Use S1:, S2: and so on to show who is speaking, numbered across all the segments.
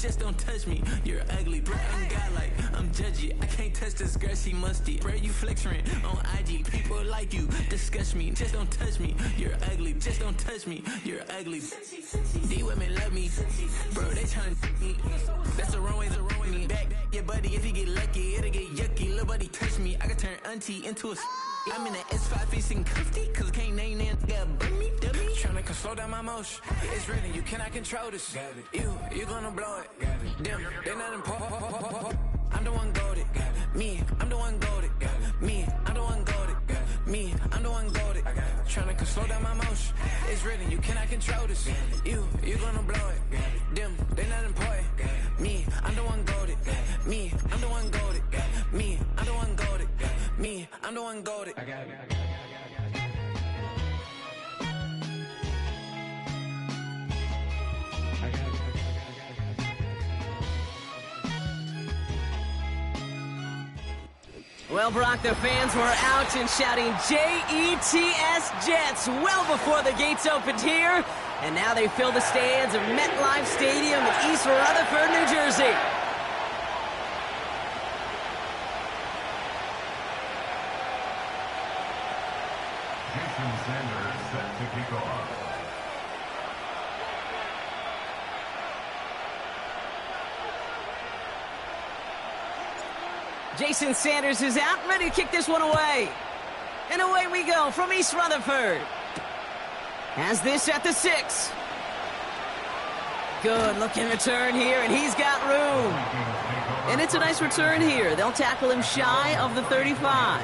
S1: Just don't touch me, you're ugly. Bro, I'm godlike, I'm judgy. I can't touch this girl, she musty. Bro, you flexing on IG, people like you disgust me. Just don't touch me, you're ugly. Just don't touch me, you're ugly. These women love me, bro, they tryna me. That's the wrong way, me. Back your buddy, if he get lucky, it'll get yucky. Little buddy touch me, I can turn auntie into a I'm in the S5 facing comfy, cause I can't name that guy burn me, dummy. Tryna slow down my motion. It's written, you cannot control this. You gonna blow it. Them, they not important. I'm the one goated. Me, I'm the one goated. Me, I'm the one goated. Me, I'm the one goated. Tryna slow down my motion. It's written, you cannot control this. You gonna blow it. Them, they not important. Me, I'm the one goated. Me, I'm the one goated. Me, I'm the one goated. Me, I'm the one goated. I got it.
S2: Well, Brock, the fans were out and shouting J-E-T-S Jets well before the gates opened here. And now they fill the stands of MetLife Stadium in East Rutherford, New Jersey.
S3: Jason Sanders set to kick off.
S2: Jason Sanders is out, ready to kick this one away. And away we go from East Rutherford. Has this at the 6. Good looking return here, and he's got room. And it's a nice return here. They'll tackle him shy of the 35.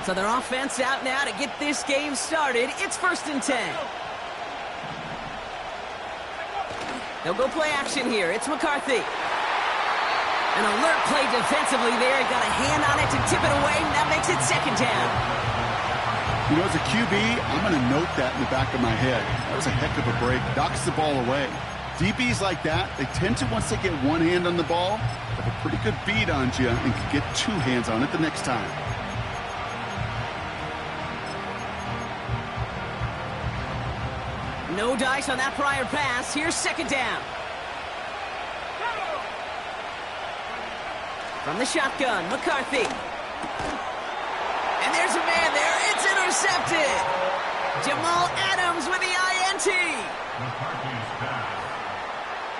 S2: So their offense out now to get this game started. It's 1st and 10. They'll go play action here. It's McCarthy. An alert play defensively there. He got a hand on it to tip it away, and that makes it 2nd down.
S4: You know, as a QB, I'm going to note that in the back of my head. That was a heck of a break. Knocks the ball away. DBs like that, they tend to, once they get one hand on the ball, have a pretty good beat on you and can get 2 hands on it the next time.
S2: No dice on that prior pass. Here's 2nd down. From the shotgun, McCarthy. And there's a man there. It's intercepted. Jamal Adams with the INT.
S3: McCarthy's pass.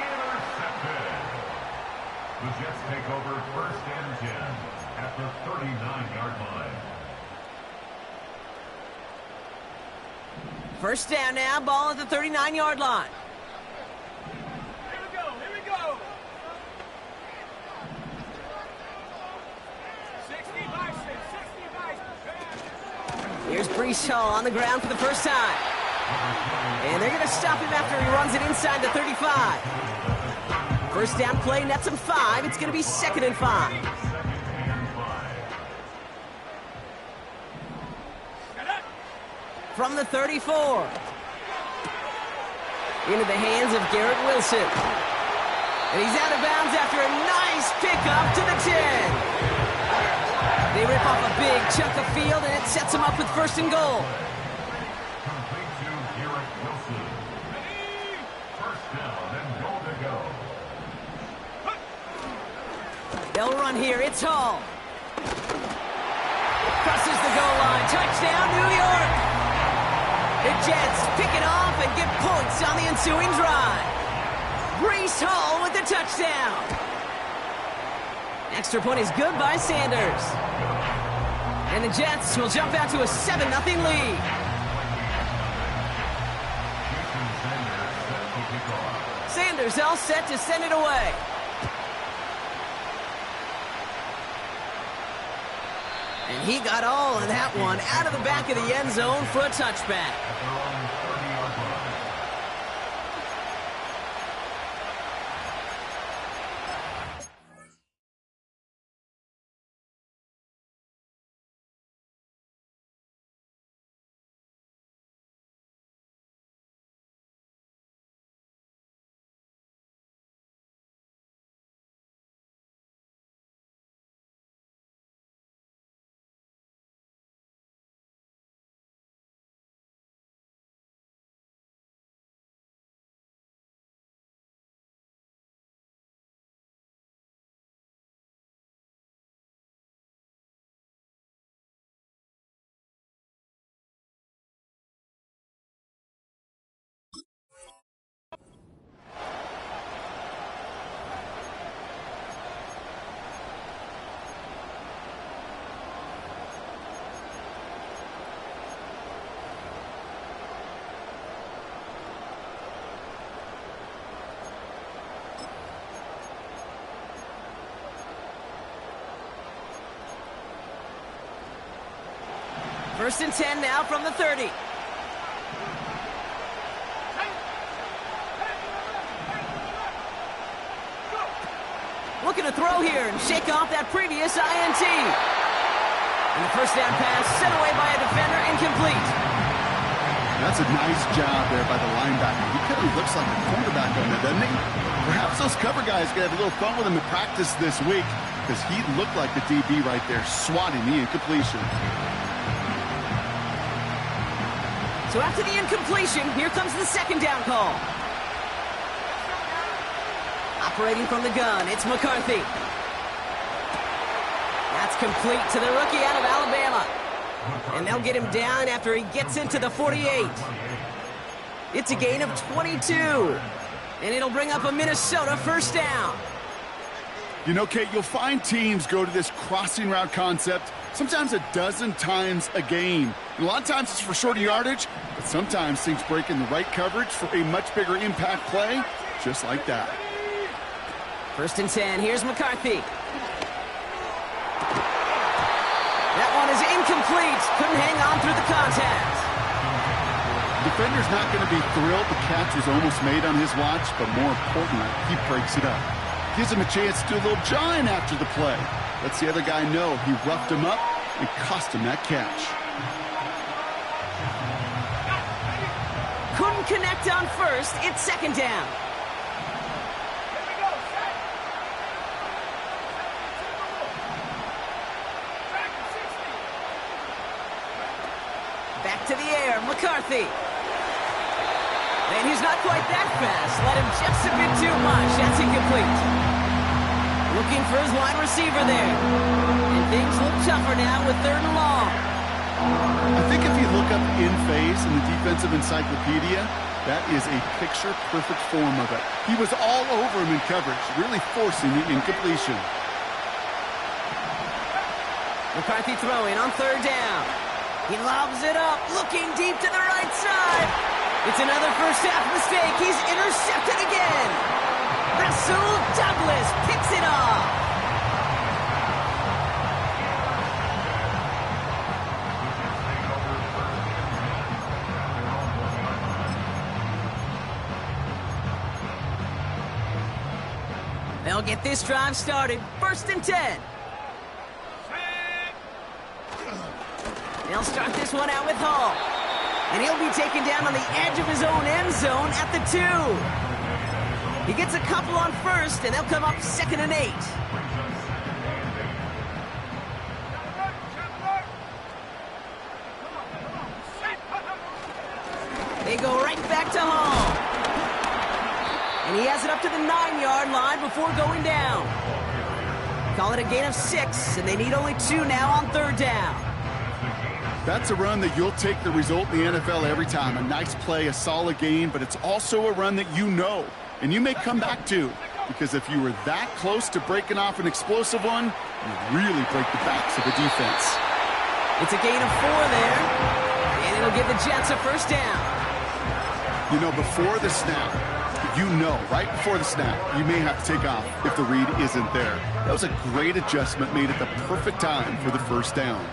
S3: Intercepted. The Jets take over 1st and 10 at the 39-yard line.
S2: 1st down now, ball at the 39-yard line.
S5: Here we go. 65.
S2: Here's Brees Hall on the ground for the first time. And they're going to stop him after he runs it inside the 35. 1st down play, nets him 5. It's going to be 2nd and 5. From the 34. Into the hands of Garrett Wilson. And he's out of bounds after a nice pickup to the 10. They rip off a big chunk of field, and it sets them up with 1st and goal.
S3: Complete to Garrett Wilson. 1st down and goal to go.
S2: They'll run here. It's Hall. Crosses the goal line. Touchdown, New York. The Jets pick it off and get points on the ensuing drive. Brees Hall with the touchdown. Extra point is good by Sanders. And the Jets will jump out to a 7-0 lead. Sanders all set to send it away. And he got all of that one out of the back of the end zone for a touchback. First and 10 now from the 30. Looking to throw here and shake off that previous INT. And the first down pass sent away by a defender, incomplete.
S4: That's a nice job there by the linebacker. He kind of looks like a cornerback on it, doesn't he? Perhaps those cover guys can have a little fun with him in practice this week, because he looked like the DB right there, swatting the incompletion.
S2: So after the incompletion, here comes the second down call. Operating from the gun, it's McCarthy. That's complete to the rookie out of Alabama. And they'll get him down after he gets into the 48. It's a gain of 22. And it'll bring up a Minnesota first down.
S4: You know, Kate, you'll find teams go to this crossing route concept sometimes a dozen times a game. And a lot of times it's for shorter yardage, but sometimes things break in the right coverage for a much bigger impact play, just like that.
S2: First and 10, here's McCarthy. That one is incomplete. Couldn't hang on through the contact.
S4: The defender's not going to be thrilled the catch was almost made on his watch, but more importantly, he breaks it up. Gives him a chance to do a little jawing after the play. Lets the other guy know he roughed him up and cost him that catch.
S2: Couldn't connect on first. It's second down. Back to the air, McCarthy. And he's not quite that fast. Let him just a bit too much. That's incomplete. Looking for his wide receiver there. And things look tougher now with third and long.
S4: I think if you look up in phase in the defensive encyclopedia, that is a picture-perfect form of it. He was all over him in coverage, really forcing the incompletion.
S2: McCarthy throwing on third down. He lobs it up, looking deep to the right side. It's another first half mistake. He's intercepted again. Rasul Douglas picks it off. They'll get this drive started. First and 10. They'll start this one out with Hall. And he'll be taken down on the edge of his own end zone at the 2. He gets a couple on first, and they'll come up second and 8. They go right back to Hall. And he has it up to the 9-yard line before going down. Call it a gain of 6, and they need only 2 now on third down.
S4: That's a run that you'll take the result in the NFL every time. A nice play, a solid gain, but it's also a run that you know and you may come back to, because if you were that close to breaking off an explosive one, you really break the backs of the defense.
S2: It's a gain of 4 there, and it'll give the Jets a first down.
S4: You know, before the snap, right before the snap, you may have to take off if the read isn't there. That was a great adjustment made at the perfect time for the first down.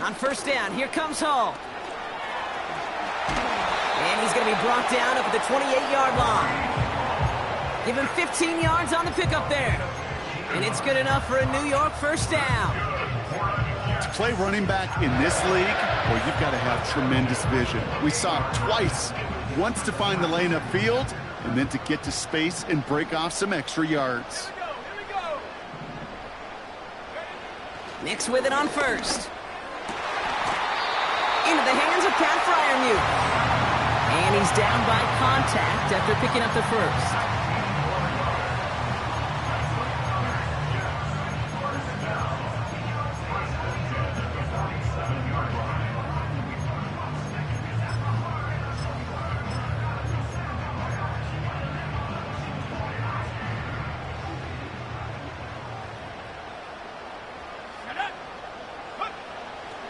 S2: On first down, here comes Hall. And he's going to be brought down up at the 28-yard line. Give him 15 yards on the pickup there. And it's good enough for a New York first down.
S4: To play running back in this league, well, you've got to have tremendous vision. We saw it twice. Once to find the lane upfield, and then to get to space and break off some extra yards.
S2: Nix with it on first. Into the hands of Pat Freiermuth. And he's down by contact after picking up the first.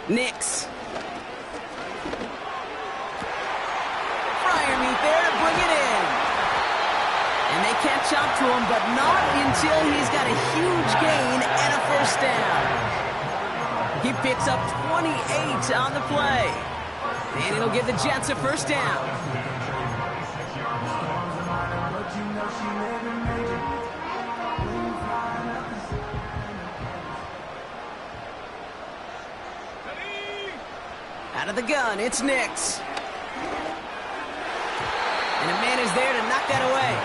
S2: Nix. Freiermuth there to bring it in. And they can't catch up to him, but not until he's got a huge gain and a first down. He picks up 28 on the play. And it'll give the Jets a first down. Out of the gun, it's Nix. And a man is there to knock that away.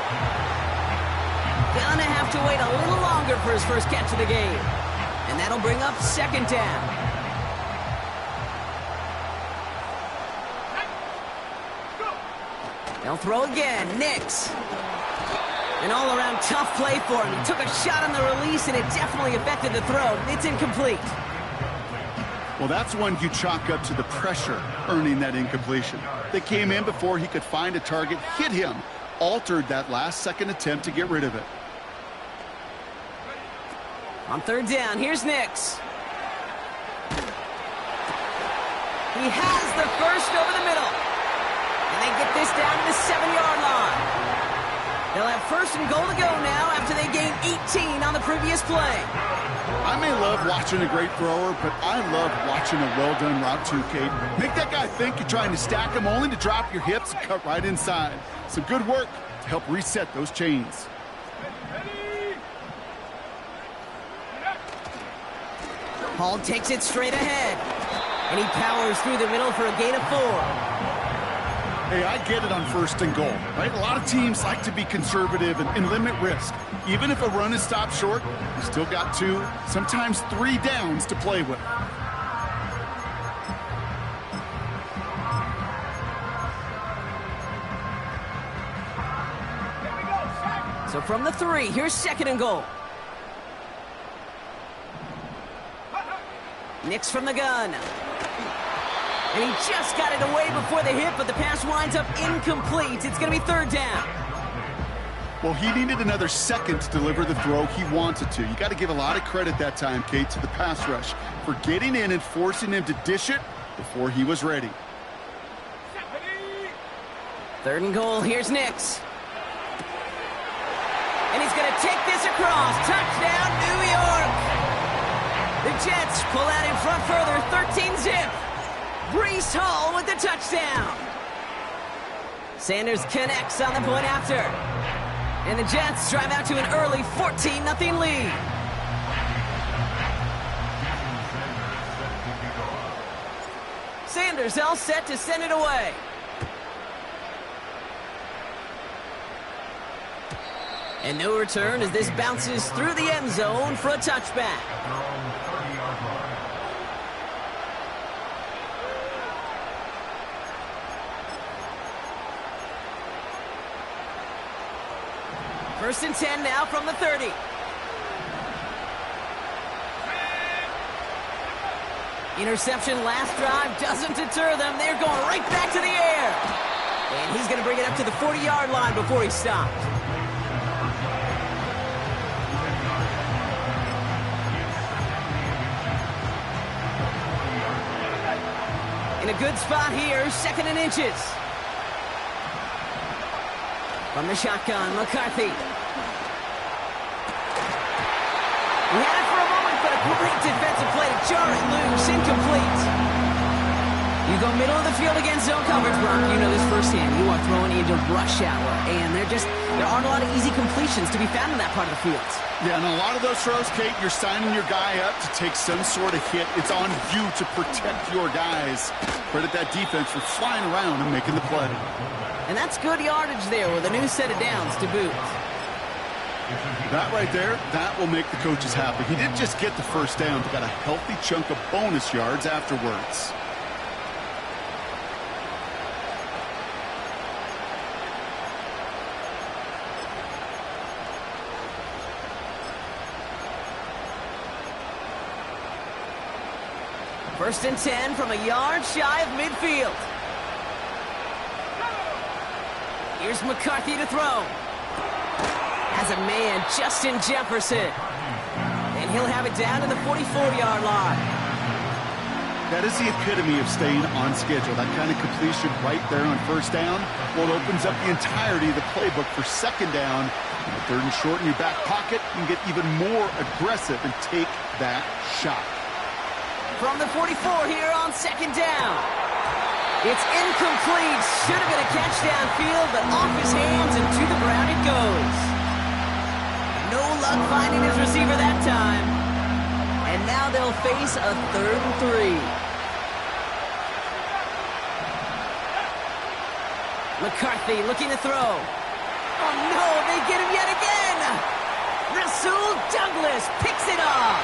S2: Gonna have to wait a little longer for his first catch of the game. And that'll bring up second down. They'll throw again, Nix. An all-around tough play for him. He took a shot on the release, and it definitely affected the throw. It's incomplete.
S4: Well, that's one you chalk up to the pressure earning that incompletion. They came in before he could find a target, hit him, altered that last-second attempt to get rid of it.
S2: On third down, here's Nix. He has the first over the middle. And they get this down to the 7-yard line. They'll have first and goal to go now after they gain 18 on the previous play.
S4: I may love watching a great thrower, but I love watching a well-done route too, Kate. Make that guy think you're trying to stack him only to drop your hips and cut right inside. Some good work to help reset those chains.
S2: Hall takes it straight ahead. And he powers through the middle for a gain of 4.
S4: Hey, I get it on first and goal, right? A lot of teams like to be conservative and limit risk. Even if a run is stopped short, you still got 2, sometimes 3 downs to play with.
S2: So from the 3, here's second and goal. Nix from the gun. And he just got it away before the hit, but the pass winds up incomplete. It's going to be third down.
S4: Well, he needed another second to deliver the throw he wanted to. You got to give a lot of credit that time, Kate, to the pass rush for getting in and forcing him to dish it before he was ready.
S2: Third and goal, here's Nix. And he's going to take this across. Touchdown, New York. The Jets pull out in front further, 13-zip. Breece Hall with the touchdown. Sanders connects on the point after. And the Jets drive out to an early 14-0 lead. Sanders all set to send it away. And no return as this bounces through the end zone for a touchback. First and 10 now from the 30. Interception last drive doesn't deter them. They're going right back to the air. And he's going to bring it up to the 40-yard line before he stopped. In a good spot here, second and inches. From the shotgun, McCarthy. He had it for a moment, but a great defensive play to jar it loose, incomplete. You go middle of the field against zone coverage, Brock. You know this firsthand. You are throwing into rush hour, and there aren't a lot of easy completions to be found in that part of the field.
S4: Yeah, and a lot of those throws, Kate, you're signing your guy up to take some sort of hit. It's on you to protect your guys. Credit that defense for flying around and making the play.
S2: And that's good yardage there with a new set of downs to boot.
S4: That right there, that will make the coaches happy. He didn't just get the first down, but got a healthy chunk of bonus yards afterwards.
S2: First and 10 from a yard shy of midfield. Here's McCarthy to throw. Has a man, Justin Jefferson. And he'll have it down to the 44-yard line.
S4: That is the epitome of staying on schedule. That kind of completion right there on first down, well, it opens up the entirety of the playbook for second down. And third and short in your back pocket, you can get even more aggressive and take that shot.
S2: From the 44 here on second down. It's incomplete. Should have been a catch downfield, but off his hands and to the ground it goes. No luck finding his receiver that time. And now they'll face a 3rd and 3. McCarthy looking to throw. Oh no, they get him yet again! Rasul Douglas picks it off.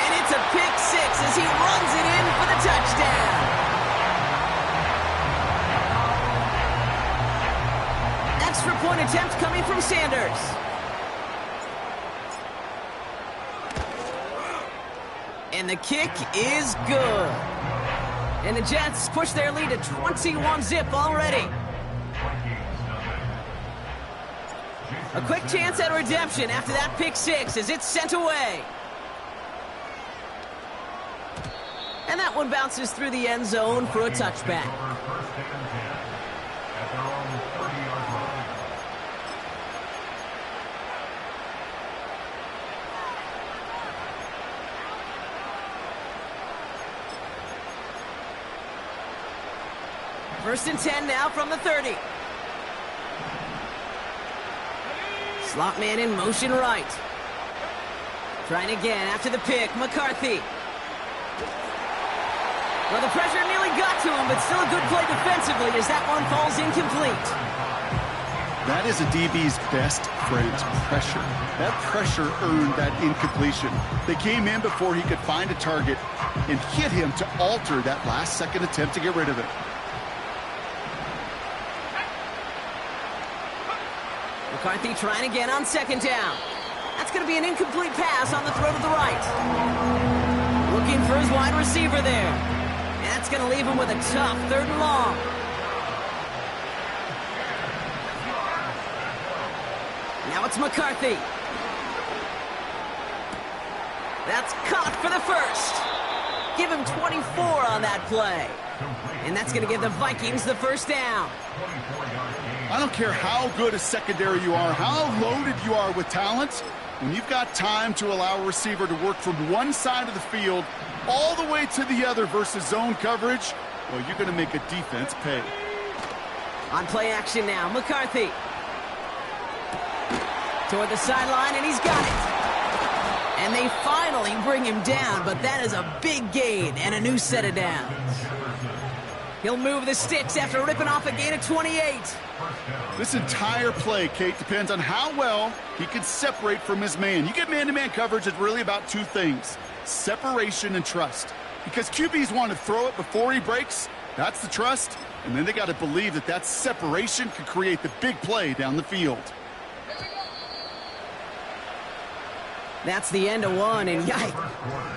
S2: And it's a pick 6 as he runs it in for the touchdown. Extra point attempt coming from Sanders. And the kick is good. And the Jets push their lead to 21-zip already. A quick chance at redemption after that pick 6 as it's sent away. And that one bounces through the end zone for a touchback. First and 10 now from the 30. Slot man in motion right. Trying again after the pick, McCarthy. Well, the pressure nearly got to him, but still a good play defensively as that one falls incomplete.
S4: That is a DB's best friend, pressure. That pressure earned that incompletion. They came in before he could find a target and hit him to alter that last-second attempt to get rid of it.
S2: McCarthy trying again on second down. That's going to be an incomplete pass on the throw to the right. Looking for his wide receiver there. And that's going to leave him with a tough 3rd and long. Now it's McCarthy. That's caught for the first. Give him 24 on that play. And that's going to give the Vikings the first down.
S4: I don't care how good a secondary you are, how loaded you are with talent. When you've got time to allow a receiver to work from one side of the field all the way to the other versus zone coverage, well, you're going to make a defense pay.
S2: On play action now, McCarthy. Toward the sideline, and he's got it. And they finally bring him down, but that is a big gain and a new set of downs. He'll move the sticks after ripping off a gain of 28.
S4: This entire play, Kate, depends on how well he can separate from his man. You get man-to-man coverage, it's really about two things: separation and trust. Because QBs want to throw it before he breaks, that's the trust, and then they got to believe that that separation could create the big play down the field.
S2: That's the end of one, and yikes.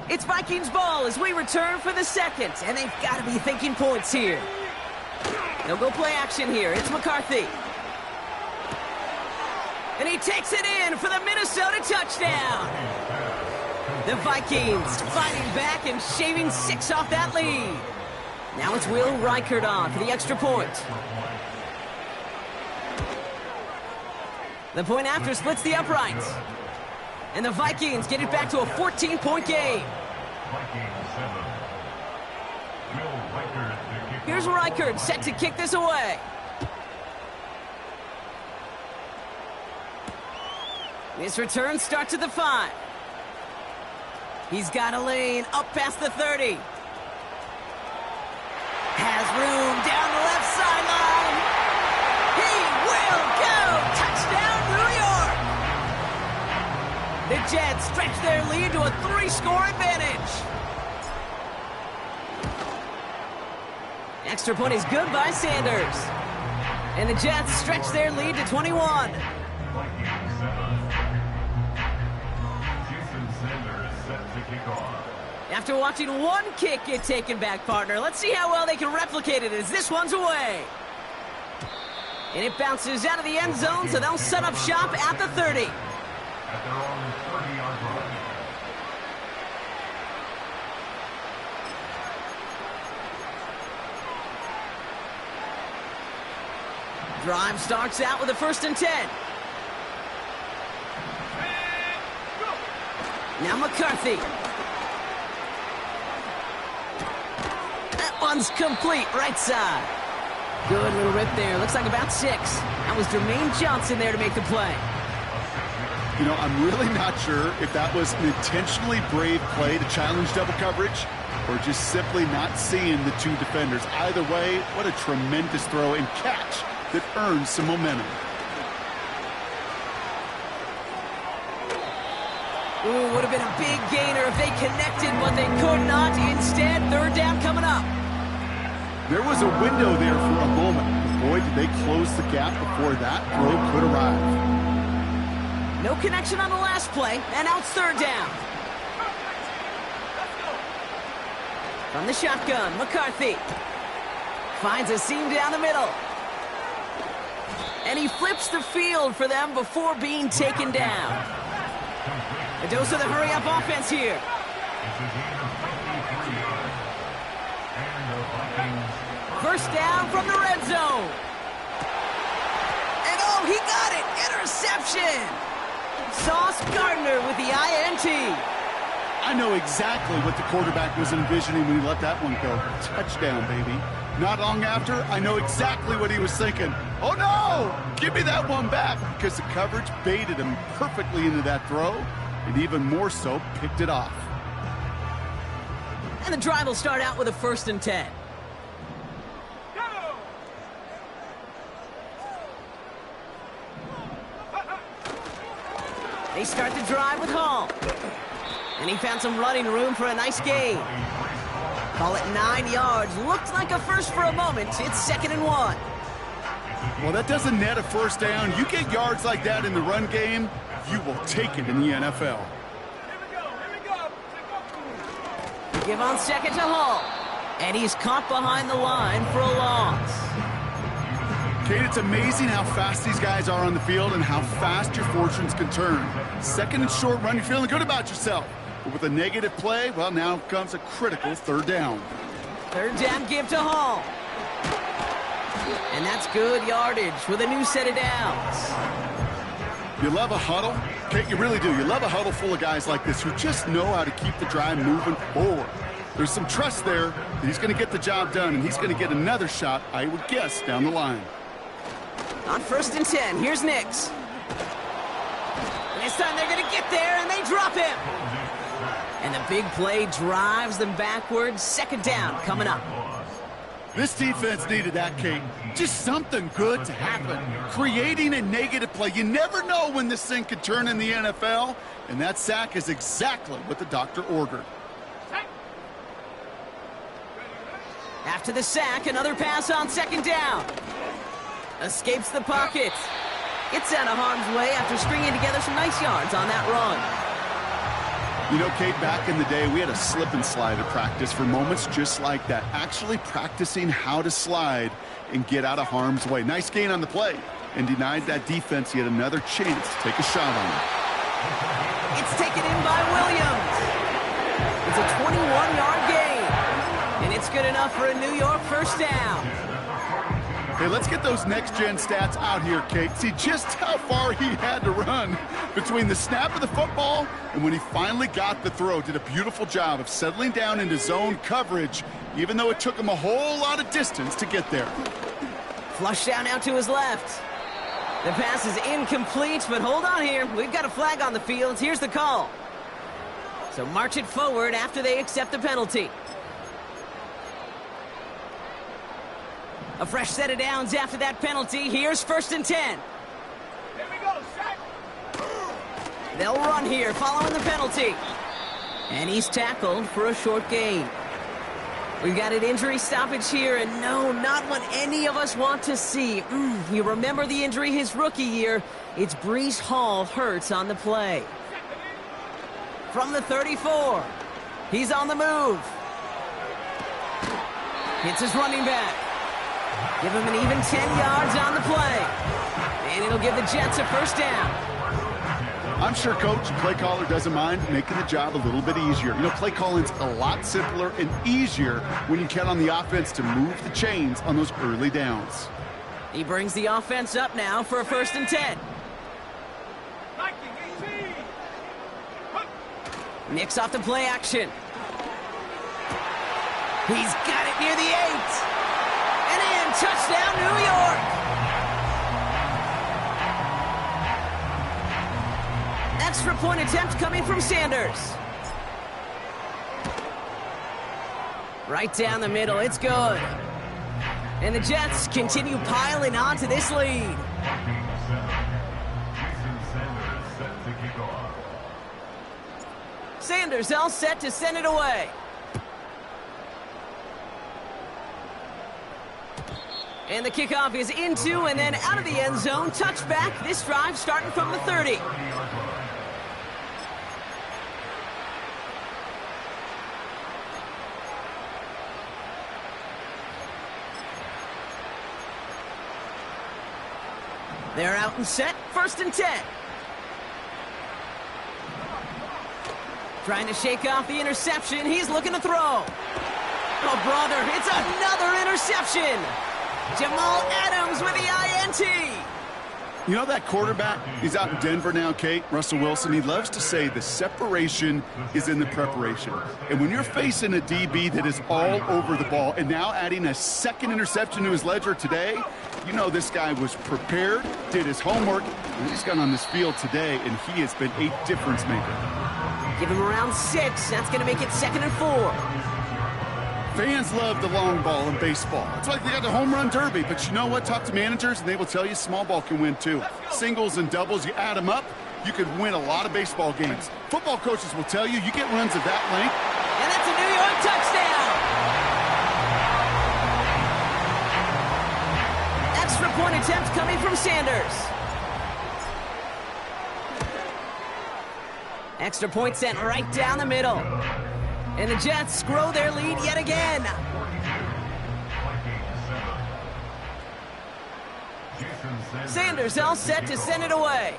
S2: It's Vikings ball as we return for the second, and they've got to be thinking points here. They'll go play action here. It's McCarthy. And he takes it in for the Minnesota touchdown. The Vikings fighting back and shaving 6 off that lead. Now it's Will Reichert on for the extra point. The point after splits the uprights. And the Vikings get it back to a 14-point game. Here's Reichert set to kick this away. This return starts at the 5. He's got a lane up past the 30. Has room down the left sideline. He will go! Touchdown, New York! The Jets stretch their lead to a 3-score advantage. Extra point is good by Sanders. And the Jets stretch their lead to 21.
S3: Vikings 7. Jason Sanders set to kick off.
S2: After watching one kick get taken back, partner, let's see how well they can replicate it as this one's away. And it bounces out of the end zone, so they'll set up shop at the 30.
S3: At their own 30-yard line.
S2: Drive starts out with a 1st and 10. Now McCarthy. That one's complete, right side. Good little rip there. Looks like about 6. That was Jermaine Johnson there to make the play.
S4: You know, I'm really not sure if that was an intentionally brave play to challenge double coverage or just simply not seeing the two defenders. Either way, what a tremendous throw and catch that earns some momentum.
S2: Ooh, would have been a big gainer if they connected, but they could not. Instead, 3rd down coming up.
S4: There was a window there for a moment. Boy, did they close the gap before that throw could arrive.
S2: No connection on the last play, and now it's 3rd down. From the shotgun, McCarthy finds a seam down the middle. And he flips the field for them before being taken down. A dose of the hurry-up offense here. First down from the red zone. And oh, he got it! Interception! Sauce Gardner with the INT.
S4: I know exactly what the quarterback was envisioning when he let that one go. Touchdown, baby. Not long after, I know exactly what he was thinking. Oh, no! Give me that one back, because the coverage baited him perfectly into that throw, and even more so, picked it off.
S2: And the drive will start out with a 1st and 10. They start the drive with Hall. And he found some running room for a nice gain. Call it 9 yards. Looked like a first for a moment. It's 2nd and 1.
S4: Well, that doesn't net a first down. You get yards like that in the run game, you will take it in the NFL.
S2: Give on 2nd to Hall. And he's caught behind the line for a loss.
S4: Kate, it's amazing how fast these guys are on the field and how fast your fortunes can turn. 2nd and short run, you're feeling good about yourself. But with a negative play, well, now comes a critical 3rd down.
S2: 3rd down give to Hall. And that's good yardage with a new set of downs.
S4: You love a huddle? Kate, you really do. You love a huddle full of guys like this who just know how to keep the drive moving forward. There's some trust there that he's going to get the job done, and he's going to get another shot, I would guess, down the line.
S2: On 1st and 10, here's Nix. This time they're going to get there, and they drop him. And the big play drives them backwards. 2nd down coming up.
S4: This defense needed that, Kate. Just something good to happen. Creating a negative play. You never know when this thing could turn in the NFL, and that sack is exactly what the doctor ordered.
S2: After the sack, another pass on 2nd down. Escapes the pocket. Gets out of harm's way after stringing together some nice yards on that run.
S4: You know, Kate, back in the day, we had a slip and slide at practice for moments just like that. Actually practicing how to slide and get out of harm's way. Nice gain on the play and denied that defense yet another chance to take a shot on it.
S2: It's taken in by Williams. It's a 21-yard gain. And it's good enough for a New York 1st down.
S4: Hey, let's get those next-gen stats out here, Kate. See just how far he had to run between the snap of the football and when he finally got the throw. Did a beautiful job of settling down into zone coverage, even though it took him a whole lot of distance to get there.
S2: Flush down out to his left. The pass is incomplete, but hold on here. We've got a flag on the field. Here's the call. So march it forward after they accept the penalty. A fresh set of downs after that penalty. Here's 1st and 10.
S5: Here we go, set.
S2: They'll run here following the penalty. And he's tackled for a short gain. We've got an injury stoppage here, and no, not what any of us want to see. You remember the injury his rookie year. It's Breece Hall hurts on the play. From the 34, he's on the move. Hits his running back. Give him an even 10 yards on the play. And it'll give the Jets a first down.
S4: I'm sure coach and play caller doesn't mind making the job a little bit easier. You know, play calling's a lot simpler and easier when you count on the offense to move the chains on those early downs.
S2: He brings the offense up now for a 1st and 10. Nicks off the play action. He's got it near the 8. And in, touchdown, New York. Extra point attempt coming from Sanders. Right down the middle, it's good. And the Jets continue piling on to this lead. Sanders all set to send it away. And the kickoff is into and then out of the end zone. Touchback, this drive starting from the 30. They're out and set, 1st and 10. Trying to shake off the interception. He's looking to throw. Oh, brother, it's another interception. Jamal Adams with the INT.
S4: You know that quarterback? He's out in Denver now, Kate, Russell Wilson. He loves to say the separation is in the preparation. And when you're facing a DB that is all over the ball and now adding a 2nd interception to his ledger today, you know this guy was prepared, did his homework, and he's gone on this field today, and he has been a difference maker.
S2: Give him around 6. That's going to make it 2nd and 4.
S4: Fans love the long ball in baseball. It's like they got the home run derby, but you know what? Talk to managers, and they will tell you small ball can win too. Singles and doubles, you add them up, you could win a lot of baseball games. Football coaches will tell you, you get runs of that length.
S2: And that's a New York touchdown! Extra point attempt coming from Sanders. Extra point sent right down the middle. And the Jets grow their lead yet again. Sanders all set to send it away.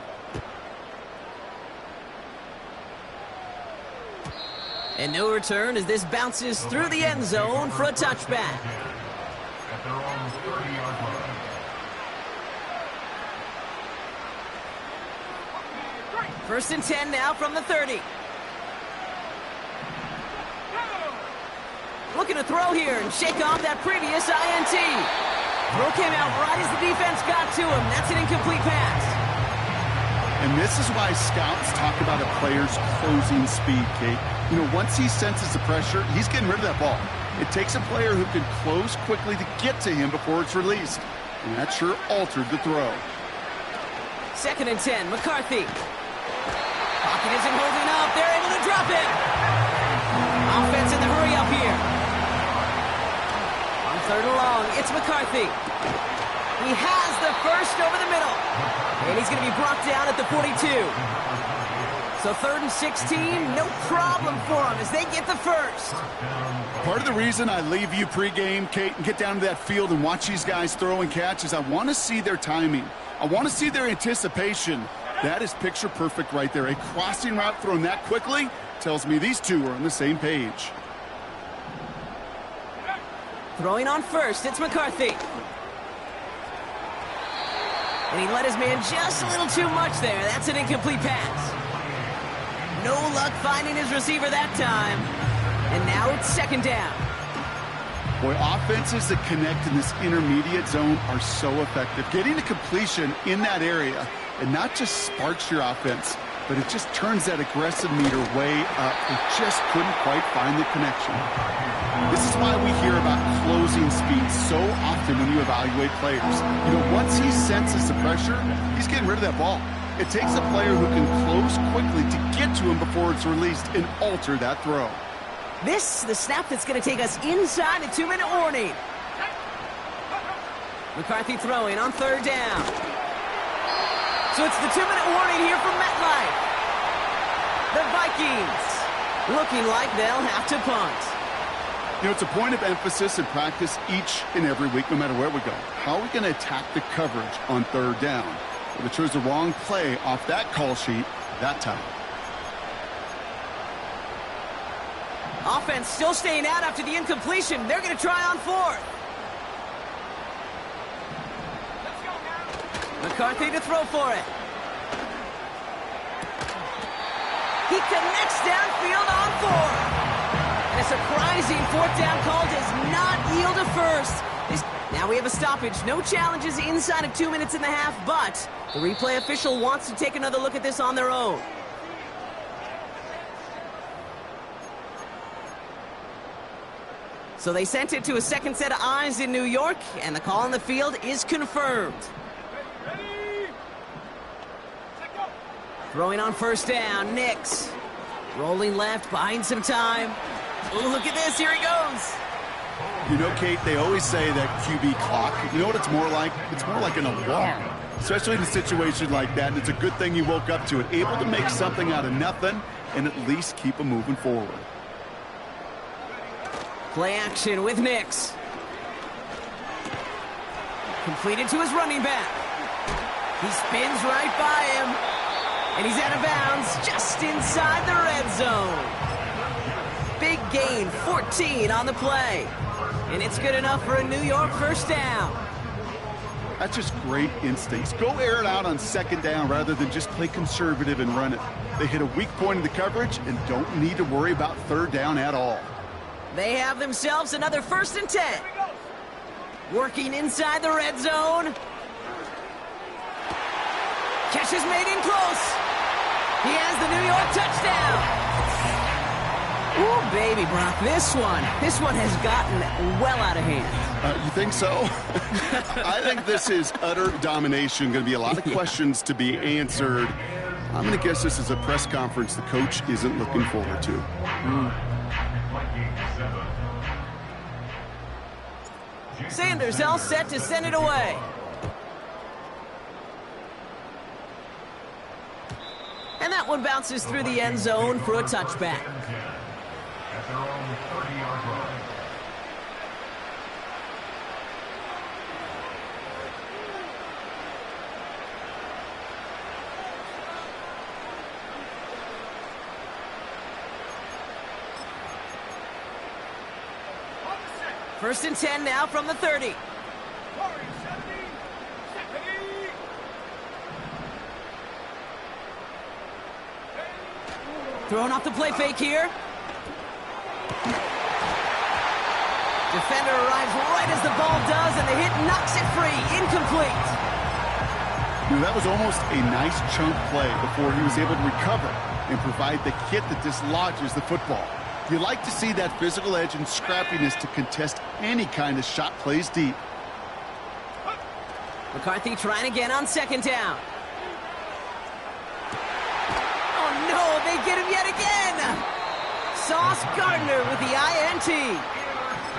S2: And no return as this bounces through the end zone for a touchback.
S3: At their own 30-yard line.
S2: First and 10 now from the 30. Looking to throw here and shake off that previous INT. Throw came out right as the defense got to him. That's an incomplete pass.
S4: And this is why scouts talk about a player's closing speed, Kate. You know, once he senses the pressure, he's getting rid of that ball. It takes a player who can close quickly to get to him before it's released. And that sure altered the throw.
S2: 2nd and 10, McCarthy. Pocket isn't holding up. They're able to drop it. Offense in the hurry up here. On 3rd and long, it's McCarthy. He has the first over the middle. And he's going to be brought down at the 42. So 3rd and 16, no problem for him as they get the first.
S4: Part of the reason I leave you pregame, Kate, and get down to that field and watch these guys throw and catch is I want to see their timing. I want to see their anticipation. That is picture perfect right there. A crossing route thrown that quickly tells me these two are on the same page.
S2: Throwing on first, it's McCarthy. And he let his man just a little too much there. That's an incomplete pass. No luck finding his receiver that time. And now it's 2nd down.
S4: Boy, offenses that connect in this intermediate zone are so effective. Getting a completion in that area, and not just sparks your offense, but it just turns that aggressive meter way up. It just couldn't quite find the connection. This is why we hear about closing speed so often when you evaluate players. You know, once he senses the pressure, he's getting rid of that ball. It takes a player who can close quickly to get to him before it's released and alter that throw.
S2: This, the snap that's going to take us inside a 2-minute warning. McCarthy throwing on 3rd down. So it's the 2-minute warning here from MetLife. The Vikings looking like they'll have to punt.
S4: You know, it's a point of emphasis in practice each and every week, no matter where we go. How are we going to attack the coverage on 3rd down? Well, they chose the wrong play off that call sheet that time.
S2: Offense still staying out after the incompletion. They're going to try on 4th. McCarthy to throw for it. He connects downfield on 4th. And a surprising 4th down call does not yield a first. Now we have a stoppage. No challenges inside of 2 minutes and a half, but the replay official wants to take another look at this on their own. So they sent it to a second set of eyes in New York, and the call on the field is confirmed. Throwing on 1st down, Nix. Rolling left, buying some time. Ooh, look at this, here he goes.
S4: You know, Kate, they always say that QB clock, you know what it's more like? It's more like an alarm, especially in a situation like that, and it's a good thing you woke up to it, able to make something out of nothing and at least keep them moving forward.
S2: Play action with Nix. Completed to his running back. He spins right by him. And he's out of bounds just inside the red zone. Big gain, 14 on the play. And it's good enough for a New York 1st down.
S4: That's just great instincts. Go air it out on 2nd down rather than just play conservative and run it. They hit a weak point in the coverage and don't need to worry about 3rd down at all.
S2: They have themselves another 1st and 10. Working inside the red zone. Catch is made in close. He has the New York touchdown. Ooh, baby, Brock, this one has gotten well out of hand.
S4: You think so? I think this is utter domination. Going to be a lot of questions to be answered. I'm going to guess this is a press conference the coach isn't looking forward to.
S2: Sanders all set to send it away. And that one bounces through the end zone for a touchback.
S3: At their own 30-yard line.
S2: First and 10 now from the 30. Throwing off the play fake here. Defender arrives right as the ball does, and the hit knocks it free. Incomplete.
S4: You know, that was almost a nice chunk play before he was able to recover and provide the hit that dislodges the football. You like to see that physical edge and scrappiness to contest any kind of shot plays deep.
S2: McCarthy trying again on 2nd down. Oh no, they get him yet again. Sauce Gardner with the INT.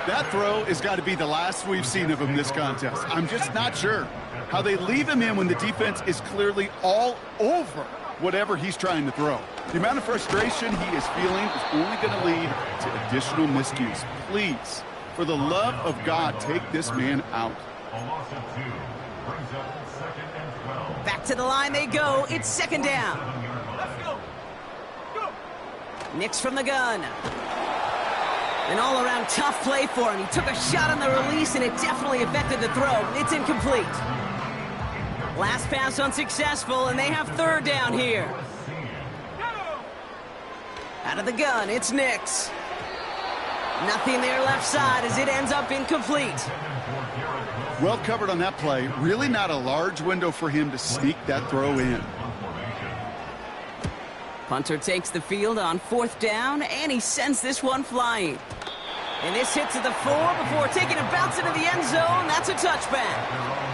S4: That throw has got to be the last we've seen of him this contest. I'm just not sure how they leave him in when the defense is clearly all over whatever he's trying to throw. The amount of frustration he is feeling is only going to lead to additional miscues. Please, for the love of God, take this man out.
S3: A loss of 2 brings up 2nd and 12.
S2: Back to the line they go. It's 2nd down.
S5: Let's go. Go.
S2: Nix from the gun. An all-around tough play for him. He took a shot on the release, and it definitely affected the throw. It's incomplete. Last pass unsuccessful, and they have 3rd down here. Out of the gun, it's Nix. Nothing there left side as it ends up incomplete.
S4: Well covered on that play. Really not a large window for him to sneak that throw in.
S2: Punter takes the field on 4th down, and he sends this one flying. And this hits at the 4 before taking a bounce into the end zone. That's a touchback.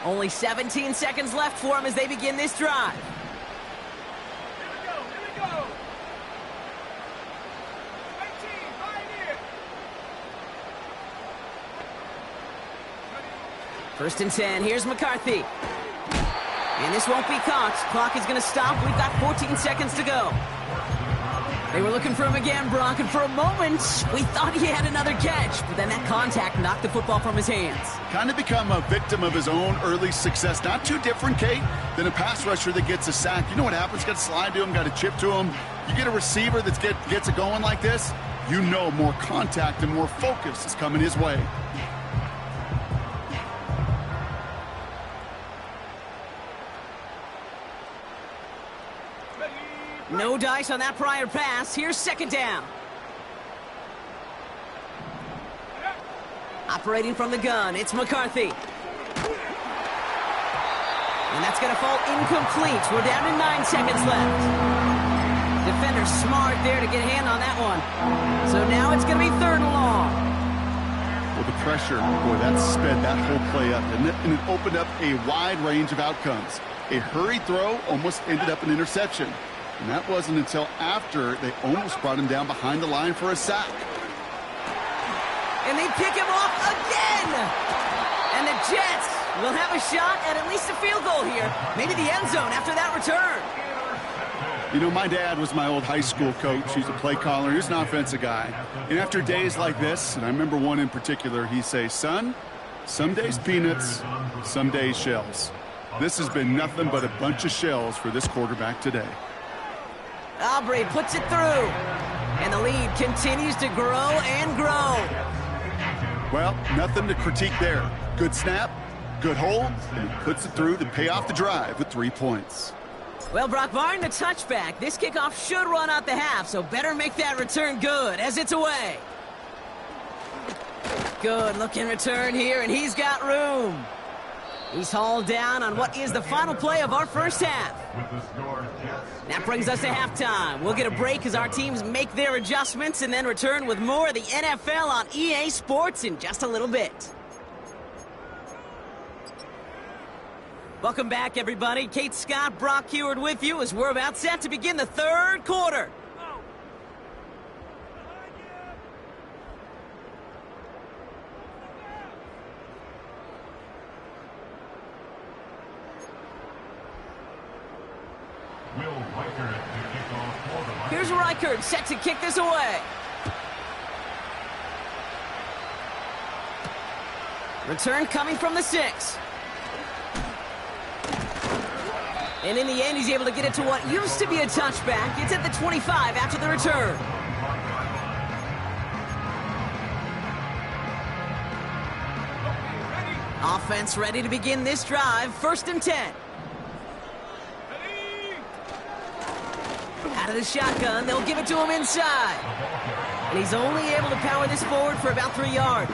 S2: Only 17 seconds left for them as they begin this drive.
S5: Here we go. 18, right here.
S2: First and 10, here's McCarthy. And this won't be caught. Clock is going to stop. We've got 14 seconds to go. They were looking for him again, Brock, and for a moment, we thought he had another catch. But then that contact knocked the football from his hands.
S4: Kind of become a victim of his own early success. Not too different, Kate, than a pass rusher that gets a sack. You know what happens? Got to slide to him, got to chip to him. You get a receiver that gets it going like this, you know more contact and more focus is coming his way.
S2: No dice on that prior pass. Here's second down. Operating from the gun, it's McCarthy. And that's going to fall incomplete. We're down to 9 seconds left. Defender smart there to get a hand on that one. So now it's going to be third and long.
S4: Well, the pressure, boy, that sped that whole play up, didn't it? And it opened up a wide range of outcomes. A hurried throw almost ended up an interception. And that wasn't until after they almost brought him down behind the line for a sack.
S2: And they pick him off again! And the Jets will have a shot at least a field goal here. Maybe the end zone after that return.
S4: You know, my dad was my old high school coach. He's a play caller. He's an offensive guy. And after days like this, and I remember one in particular, he'd say, son, some days peanuts, some days shells. This has been nothing but a bunch of shells for this quarterback today.
S2: Aubrey puts it through. And the lead continues to grow and grow.
S4: Well, nothing to critique there. Good snap, good hold, and he puts it through to pay off the drive with 3 points.
S2: Well, Brock, barring the touchback, this kickoff should run out the half, so better make that return good as it's away. Good looking return here, and he's got room. He's hauled down on what is the final play of our first half. That brings us to halftime. We'll get a break as our teams make their adjustments and then return with more of the NFL on EA Sports in just a little bit. Welcome back, everybody. Kate Scott, Brock Heward with you as we're about set to begin the third quarter. Here's Reichard, set to kick this away. Return coming from the 6. And in the end, he's able to get it to what used to be a touchback. It's at the 25 after the return. Offense ready to begin this drive. First and 10. Out of the shotgun, they'll give it to him inside. And he's only able to power this forward for about 3 yards.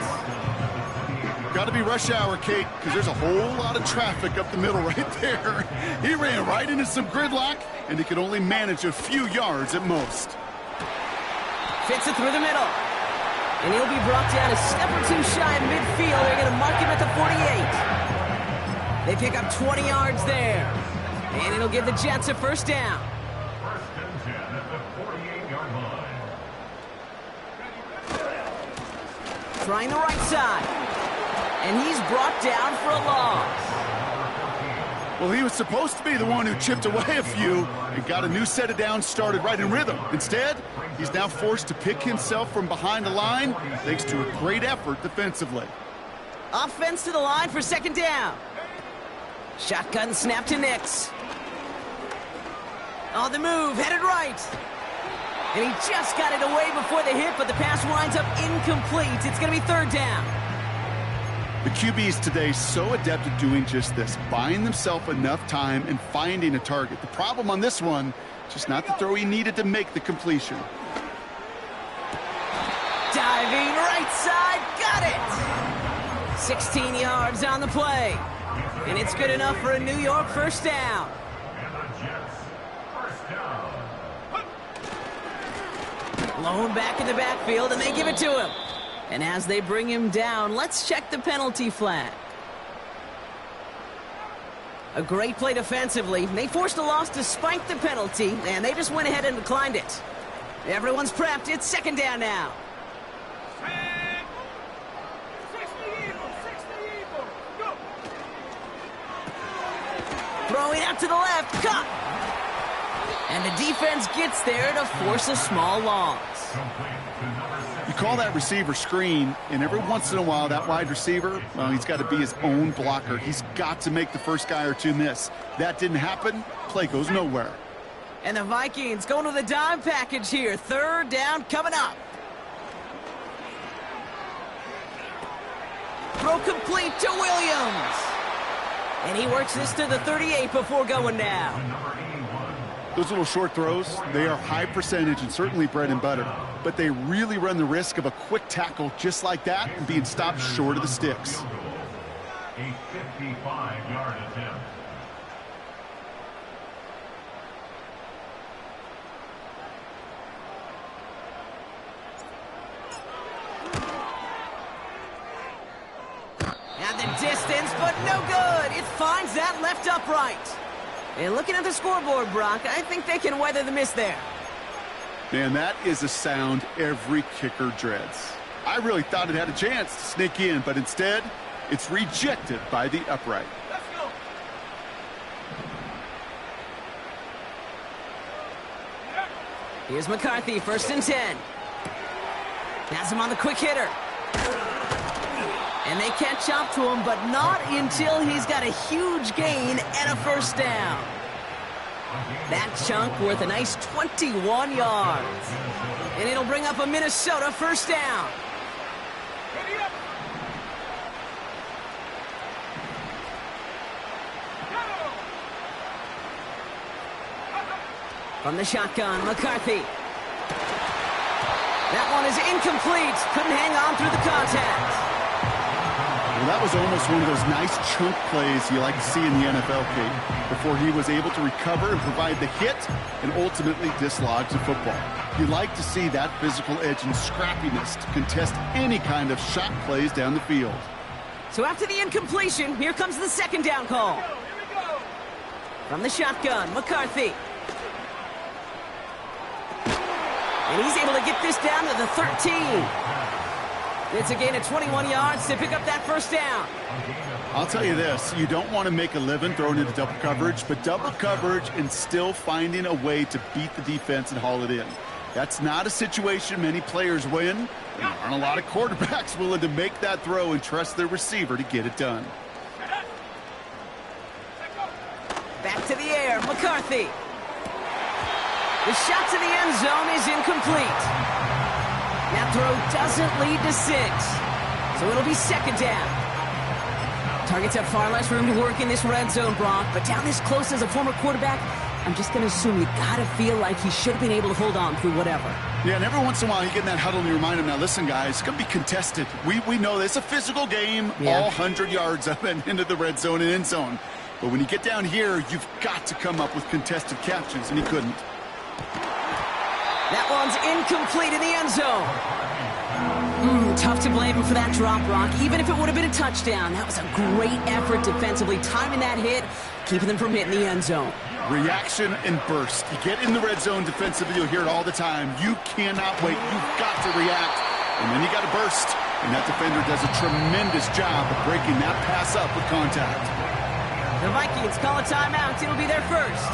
S4: Got to be rush hour, Kate, because there's a whole lot of traffic up the middle right there. He ran right into some gridlock, and he could only manage a few yards at most.
S2: Fits it through the middle. And he'll be brought down a step or two shy of midfield. They're going to mark him at the 48. They pick up 20 yards there. And it'll give the Jets a first down. Trying the right side. And he's brought down for a loss.
S4: Well, he was supposed to be the one who chipped away a few and got a new set of downs started right in rhythm. Instead, he's now forced to pick himself from behind the line thanks to a great effort defensively.
S2: Offense to the line for second down. Shotgun snap to Nix. On the move, headed right. And he just got it away before the hit, but the pass winds up incomplete. It's going to be third down.
S4: The QBs today so adept at doing just this, buying themselves enough time and finding a target. The problem on this one, just not the throw he needed to make the completion.
S2: Diving right side, got it! 16 yards on the play. And it's good enough for a New York first down. Blown back in the backfield, and they give it to him. And as they bring him down, let's check the penalty flag. A great play defensively. They forced a loss despite the penalty, and they just went ahead and declined it. Everyone's prepped. It's second down now.
S5: 60 Eagles, go!
S2: Throwing out to the left. Cut! And the defense gets there to force a small loss.
S4: You call that receiver screen, and every once in a while, that wide receiver, well, he's got to be his own blocker. He's got to make the first guy or two miss. That didn't happen. Play goes nowhere.
S2: And the Vikings going to the dime package here. Third down coming up. Throw complete to Williams. And he works this to the 38 before going down.
S4: Those little short throws, they are high percentage and certainly bread and butter. But they really run the risk of a quick tackle just like that and being stopped short of the sticks.
S3: A 55-yard attempt.
S2: And the distance, but no good. It finds that left upright. And looking at the scoreboard, Brock, I think they can weather the miss there.
S4: Man, that is a sound every kicker dreads. I really thought it had a chance to sneak in, but instead, it's rejected by the upright.
S5: Let's go!
S2: Here's McCarthy, first and 10. Has him on the quick hitter. And they catch up to him, but not until he's got a huge gain and a first down. That chunk worth a nice 21 yards. And it'll bring up a Minnesota first down.
S5: Ready up! Go!
S2: From the shotgun, McCarthy. That one is incomplete. Couldn't hang on through the contact.
S4: Well, that was almost one of those nice chunk plays you like to see in the NFL, Kate, before he was able to recover and provide the hit and ultimately dislodge the football. You like to see that physical edge and scrappiness to contest any kind of shot plays down the field.
S2: So after the incompletion, here comes the second down call.
S5: Here we go!
S2: From the shotgun, McCarthy. And he's able to get this down to the 13. It's a gain of 21 yards to pick up that first down.
S4: I'll tell you this, you don't want to make a living throwing into double coverage, but double coverage and still finding a way to beat the defense and haul it in. That's not a situation many players win. And there aren't a lot of quarterbacks willing to make that throw and trust their receiver to get it done.
S2: Back to the air, McCarthy. The shot to the end zone is incomplete. That throw doesn't lead to 6. So it'll be second down. Targets have far less room to work in this red zone, Brock, but down this close as a former quarterback, I'm just going to assume you got to feel like he should have been able to hold on through whatever.
S4: Yeah, and every once in a while you get in that huddle and you remind him, now listen, guys, it's going to be contested. We know this. It's a physical game, all 100 yards up and into the red zone and end zone. But when you get down here, you've got to come up with contested catches, and he couldn't.
S2: That one's incomplete in the end zone. Tough to blame him for that drop, Brock. Even if it would have been a touchdown, that was a great effort defensively, timing that hit, keeping them from hitting the end zone.
S4: Reaction and burst. You get in the red zone defensively, you'll hear it all the time. You cannot wait. You've got to react, and then you got to burst. And that defender does a tremendous job of breaking that pass up with contact.
S2: The Vikings call a timeout. It'll be their first,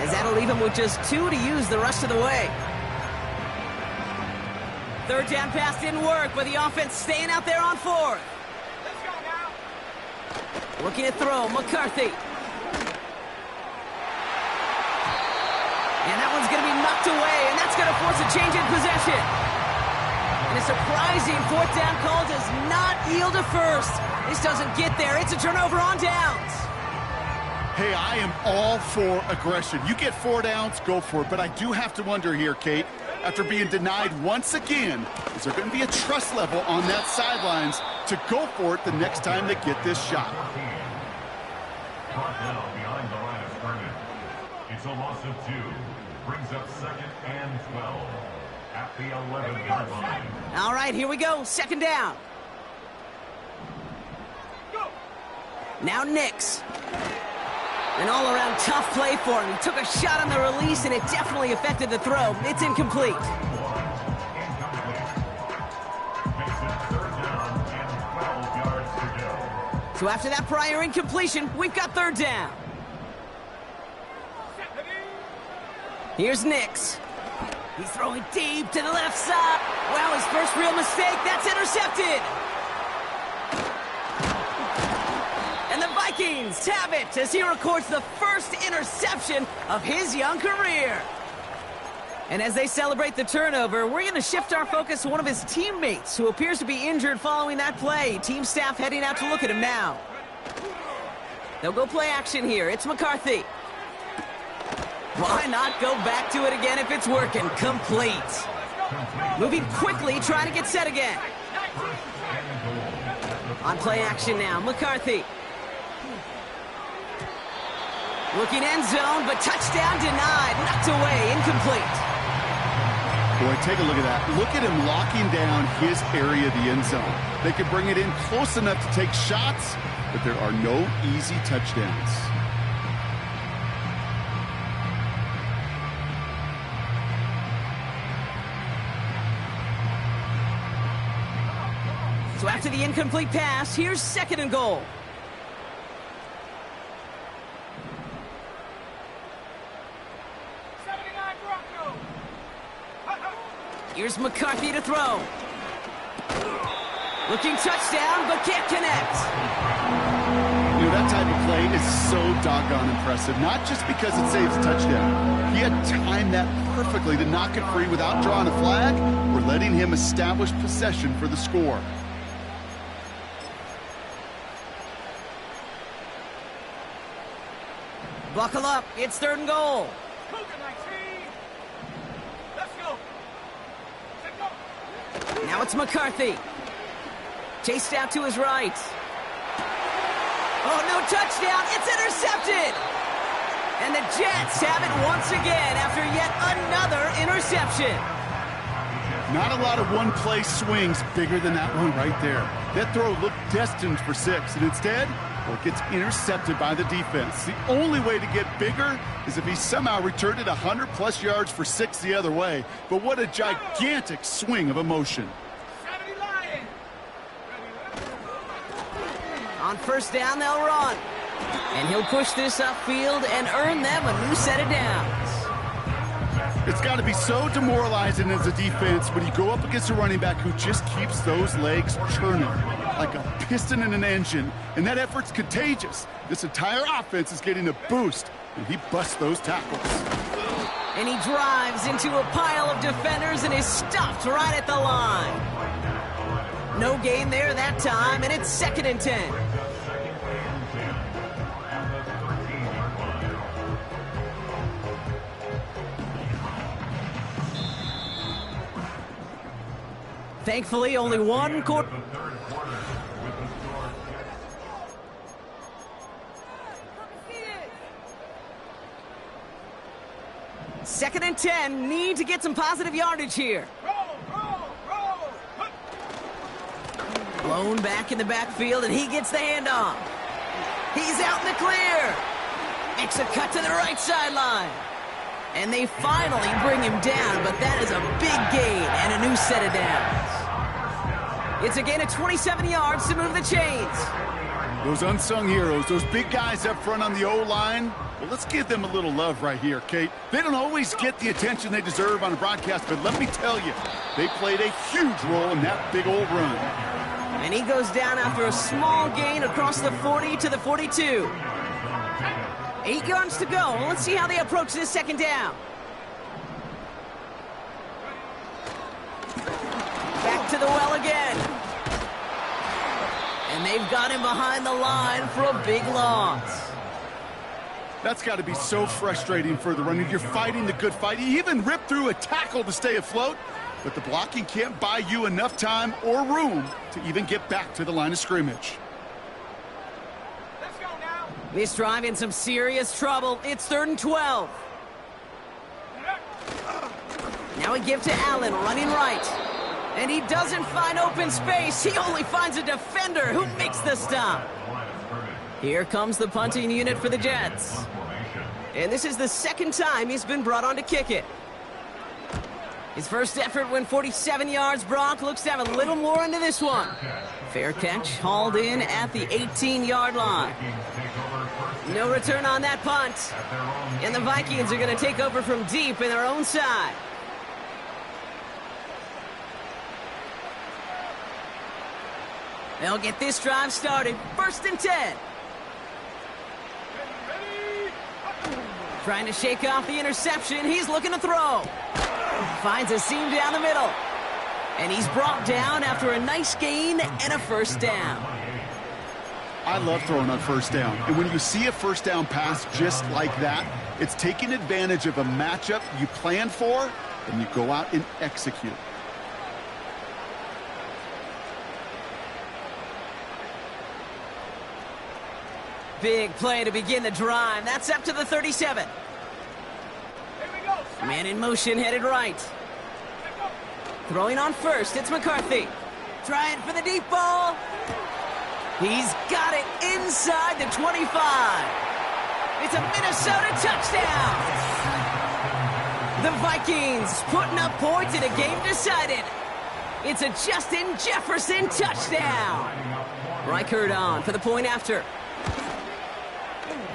S2: as that'll leave them with just 2 to use the rest of the way. Third down pass didn't work, but the offense staying out there on 4th.
S5: Let's go now!
S2: Looking to throw, McCarthy. And that one's going to be knocked away, and that's going to force a change in possession. And a surprising 4th down call does not yield a first. This doesn't get there. It's a turnover on downs.
S4: Hey, I am all for aggression. You get 4 downs, go for it. But I do have to wonder here, Kate, after being denied once again, is there going to be a trust level on that sidelines to go for it the next time they get this shot?
S3: Brought down behind the line of scrimmage. It's a loss of 2. Brings up 2nd and 12 at the 11-yard line.
S2: All right, here we go. Second down.
S5: Go!
S2: Now Nix. An all-around tough play for him. He took a shot on the release, and it definitely affected the throw. It's incomplete. So after that prior incompletion, we've got third down. Here's Nix. He's throwing deep to the left side. Wow, his first real mistake. That's intercepted. And the Vikings have it as he records the first interception of his young career. And as they celebrate the turnover, we're going to shift our focus to one of his teammates who appears to be injured following that play. Team staff heading out to look at him now. They'll go play action here. It's McCarthy. Why not go back to it again if it's working? Complete. Moving quickly, trying to get set again. On play action now, McCarthy. Looking end zone, but touchdown denied. Knocked away, incomplete.
S4: Boy, take a look at that. Look at him locking down his area of the end zone. They could bring it in close enough to take shots, but there are no easy touchdowns.
S2: So after the incomplete pass, here's second and goal. Here's McCarthy to throw. Looking touchdown, but can't connect.
S4: You know, that type of play is so doggone impressive. Not just because it saves a touchdown. He had timed that perfectly to knock it free without drawing a flag or letting him establish possession for the score.
S2: Buckle up, it's third and goal. Now it's McCarthy. Chased out to his right. Oh, no touchdown. It's intercepted. And the Jets have it once again after yet another interception.
S4: Not a lot of one-play swings bigger than that one right there. That throw looked destined for 6, and instead, well, it gets intercepted by the defense. The only way to get bigger is if he somehow returned it 100-plus yards for 6 the other way. But what a gigantic swing of emotion.
S2: On first down, they'll run. And he'll push this upfield and earn them a new set of downs.
S4: It's got to be so demoralizing as a defense when you go up against a running back who just keeps those legs churning like a piston in an engine, and that effort's contagious. This entire offense is getting a boost, and he busts those tackles.
S2: And he drives into a pile of defenders and is stopped right at the line. No gain there that time, and it's second and 10. Thankfully, only one quarter. Second and 10, need to get some positive yardage here. Blown back in the backfield, and he gets the handoff. He's out in the clear. Makes a cut to the right sideline. And they finally bring him down, but that is a big gain and a new set of downs. It's a gain of 27 yards to move the chains.
S4: Those unsung heroes, those big guys up front on the O-line, well, let's give them a little love right here, Kate. They don't always get the attention they deserve on a broadcast, but let me tell you, they played a huge role in that big old run.
S2: And he goes down after a small gain across the 40 to the 42. 8 yards to go. Let's see how they approach this second down. Back to the well again. And they've got him behind the line for a big loss.
S4: That's got to be so frustrating for the runner. You're fighting the good fight. You even ripped through a tackle to stay afloat, but the blocking can't buy you enough time or room to even get back to the line of scrimmage.
S2: This drive in some serious trouble. It's third and 12. Now a give to Allen, running right. And he doesn't find open space. He only finds a defender who makes the stop. Here comes the punting unit for the Jets. And this is the second time he's been brought on to kick it. His first effort went 47 yards. Brock looks to have a little more into this one. Fair catch, hauled in at the 18-yard line. No return on that punt. And the Vikings are going to take over from deep in their own side. They'll get this drive started. 1st and 10. Trying to shake off the interception. He's looking to throw. Finds a seam down the middle. And he's brought down after a nice gain and a first down.
S4: I love throwing on first down. And when you see a first down pass just like that, it's taking advantage of a matchup you planned for, and you go out and execute.
S2: Big play to begin the drive. That's up to the 37. Man in motion, headed right. Throwing on first, it's McCarthy. Trying for the deep ball. He's got it inside the 25. It's a Minnesota touchdown. The Vikings putting up points in a game decided. It's a Justin Jefferson touchdown. Reichert on for the point after.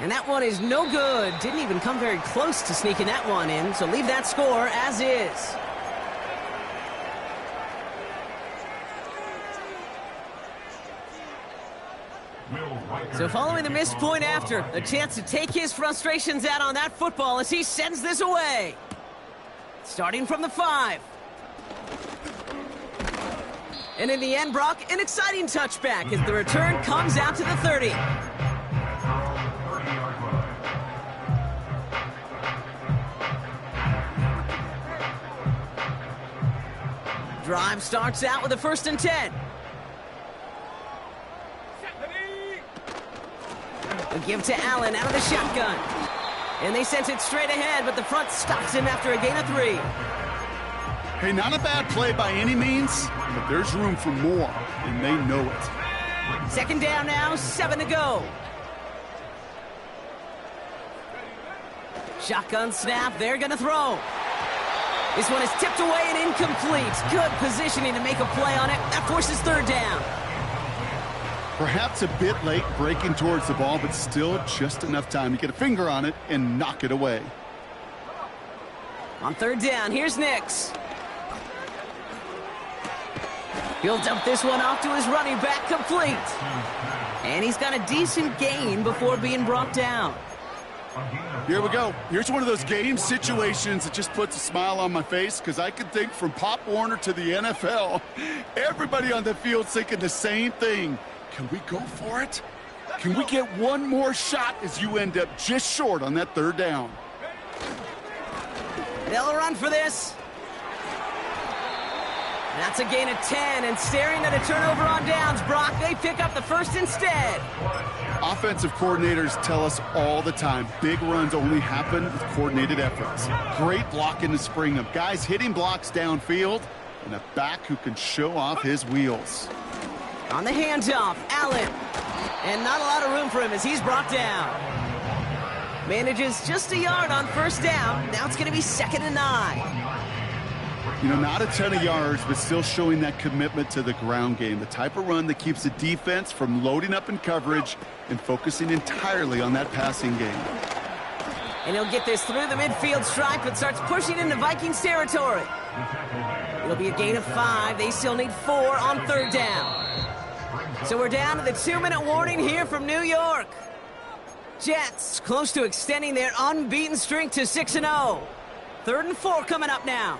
S2: And that one is no good. Didn't even come very close to sneaking that one in, so leave that score as is. So following the missed point after, a chance to take his frustrations out on that football as he sends this away. Starting from the 5. And in the end, Brock, an exciting touchback as the return comes out to the 30. Drive starts out with a 1st and 10. A give to Allen out of the shotgun. And they sent it straight ahead, but the front stops him after a gain of 3.
S4: Hey, not a bad play by any means, but there's room for more, and they know it.
S2: 2nd down now, 7 to go. Shotgun snap, they're going to throw. This one is tipped away and incomplete. Good positioning to make a play on it. That forces 3rd down.
S4: Perhaps a bit late breaking towards the ball, but still just enough time to get a finger on it and knock it away.
S2: On 3rd down, here's Nix. He'll dump this one off to his running back, complete. And he's got a decent gain before being brought down.
S4: Here we go. Here's one of those game situations that just puts a smile on my face because I can think from Pop Warner to the NFL. Everybody on the field's thinking the same thing. Can we go for it? Can we get one more shot as you end up just short on that 3rd down?
S2: They'll run for this. That's a gain of 10, and staring at a turnover on downs, Brock, they pick up the 1st instead.
S4: Offensive coordinators tell us all the time, big runs only happen with coordinated efforts. Great blocking to spring them. Guys hitting blocks downfield, and a back who can show off his wheels.
S2: On the handoff, Allen. And not a lot of room for him as he's brought down. Manages just a yard on 1st down. Now it's going to be 2nd and 9.
S4: You know, not a ton of yards, but still showing that commitment to the ground game. The type of run that keeps the defense from loading up in coverage and focusing entirely on that passing game.
S2: And he'll get this through the midfield stripe and starts pushing into Vikings territory. It'll be a gain of 5. They still need 4 on 3rd down. So we're down to the 2-minute warning here from New York. Jets close to extending their unbeaten streak to 6-0. 3rd and 4 coming up now.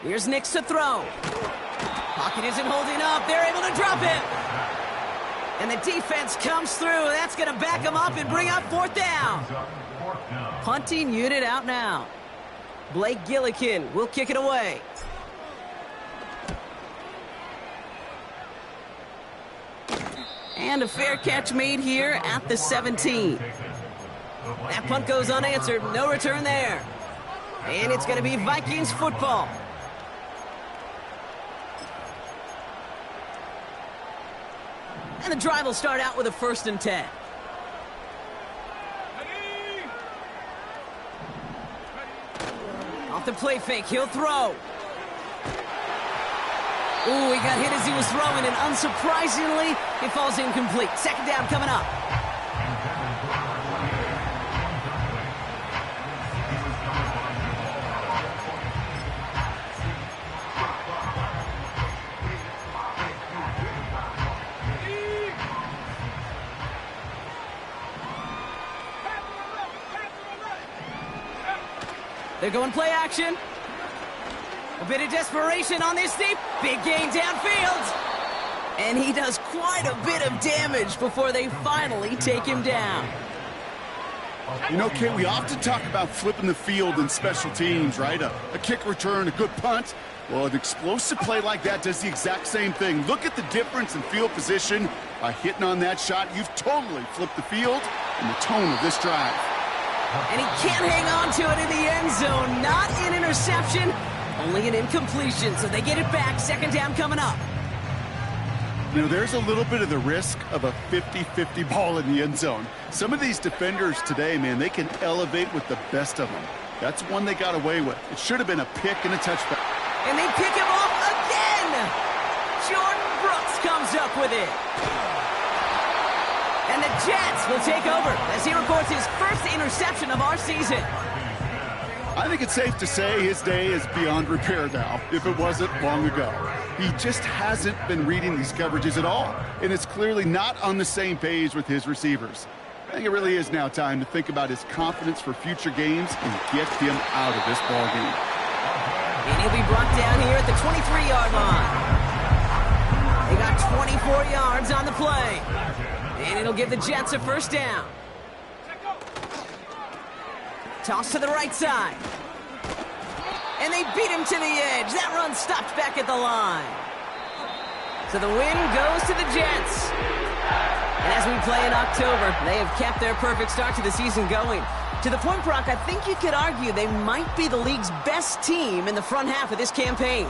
S2: Here's Nix to throw. Pocket isn't holding up. They're able to drop him. And the defense comes through. That's going to back him up and bring up 4th down. Punting unit out now. Blake Gillikin will kick it away. And a fair catch made here at the 17. That punt goes unanswered. No return there. And it's going to be Vikings football. And the drive will start out with a 1st and 10. Off the play fake, he'll throw. Ooh, he got hit as he was throwing, and unsurprisingly, it falls incomplete. 2nd down coming up. They're going play action. A bit of desperation on this deep. Big gain downfield. And he does quite a bit of damage before they finally take him down.
S4: You know, Kate, we often talk about flipping the field in special teams, right? A kick return, a good punt. Well, an explosive play like that does the exact same thing. Look at the difference in field position. By hitting on that shot, you've totally flipped the field and the tone of this drive.
S2: And he can't hang on to it in the end zone. Not an interception, only an incompletion. So they get it back. 2nd down coming up.
S4: You know, there's a little bit of the risk of a 50-50 ball in the end zone. Some of these defenders today, man, they can elevate with the best of them. That's one they got away with. It should have been a pick and a touchback.
S2: And they pick him off again. Jordan Brooks comes up with it. And the Jets will take over as he records his 1st interception of our season.
S4: I think it's safe to say his day is beyond repair now, if it wasn't long ago. He just hasn't been reading these coverages at all, and it's clearly not on the same page with his receivers. I think it really is now time to think about his confidence for future games and get him out of this ball game.
S2: And he'll be brought down here at the 23-yard line. They got 24 yards on the play. And it'll give the Jets a 1st down. Toss to the right side. And they beat him to the edge. That run stopped back at the line. So the win goes to the Jets. And as we play in October, they have kept their perfect start to the season going. To the point, Brock, I think you could argue they might be the league's best team in the front half of this campaign.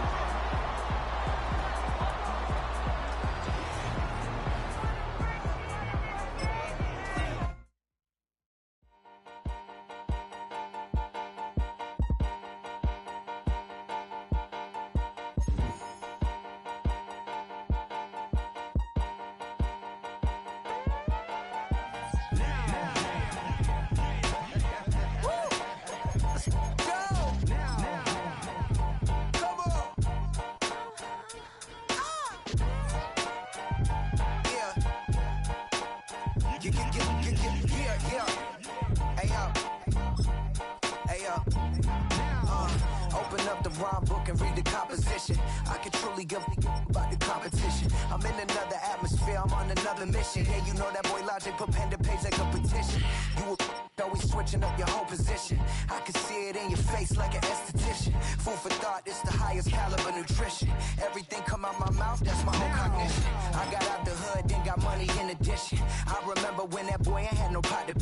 S6: Open up the rhyme book and read the composition. I can truly give about the competition. I'm in another atmosphere, I'm on another mission. Yeah, you know that boy Logic put pen to page like a petition. You always switching up your whole position. I can see it in your face like an esthetician. Food for thought, it's the highest caliber nutrition. Everything come out my mouth, that's my whole cognition. I got out the hood, then got money in addition. I remember when that boy ain't had no pot to.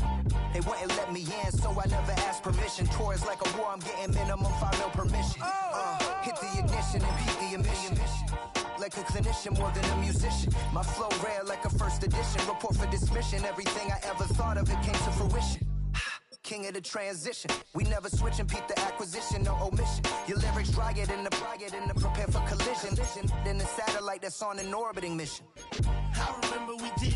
S6: They wouldn't let me in, so I never asked permission. Tours like a war, I'm getting minimum 5 mil permission. Hit the ignition and beat the emission. Like a clinician more than a musician. My flow rare like a first edition. Report for dismission. Everything I ever thought of, it came to fruition. King of the transition. We never switch and peep the acquisition, no omission. Your lyrics dry it in the prepare for collision. Then the satellite that's on an orbiting mission.
S7: I remember we did